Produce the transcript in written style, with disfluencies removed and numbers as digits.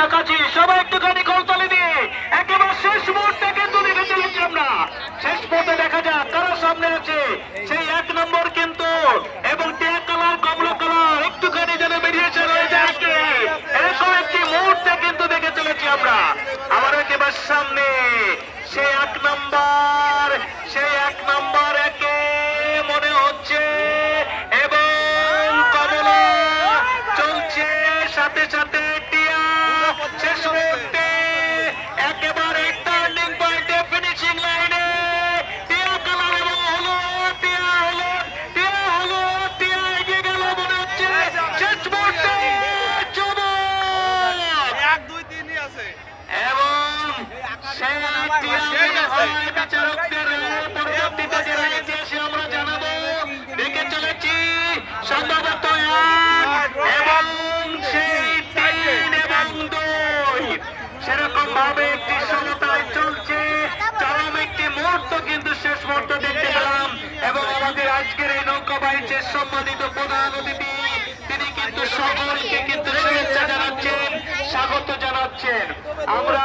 কাছাকাছি, সবাই একটুখানি কৌতলে দিয়ে একেবারে শেষ মুহূর্তে কিন্তু দেখে চলেছি আমরা। শেষ মুহূর্তে দেখা যাক কারা সামনে আছে। সেই 1 নম্বর কিন্তু এবং টিয়া কালার কমলা কালার একটুখানি যেন বেরিয়েছে রয়েছে আজকে। এরকম একটি মুহূর্তে কিন্তু দেখে চলেছি আমরা। আবার একেবারে সামনে সেই 1 নম্বর, সেই 1 নম্বর একে মনে হচ্ছে এবং কমলা চলছে সাথে সাথে টিয়া। শেষ মুহূর্তে একেবারে টার্নিং পয়েন্টে ফিনিশিং লাইনে টিয়া কালার এবং হলো টিয়া এগিয়ে গেল মনে হচ্ছে শেষ মুহূর্তে চমক। 1 2 3 আছে এবং সেই টিয়া হয় বিচারকদের পরবর্তীতে যে রায় দিয়েছে আমরা জানাবো। দেখে চলেছি সম্ভবত এবং সেই 3 এবং 2 সেরকম ভাবে একটি সমতায় চলছে। চরম একটি মুহূর্ত কিন্তু শেষ মুহূর্ত দেখতে পেলাম এবং আমাদের আজকের এই নৌকা বাইচের সম্মানিত প্রধান অতিথি তিনি কিন্তু সকলকে কিন্তু শুভেচ্ছা জানাচ্ছেন, স্বাগত জানাচ্ছেন। আমরা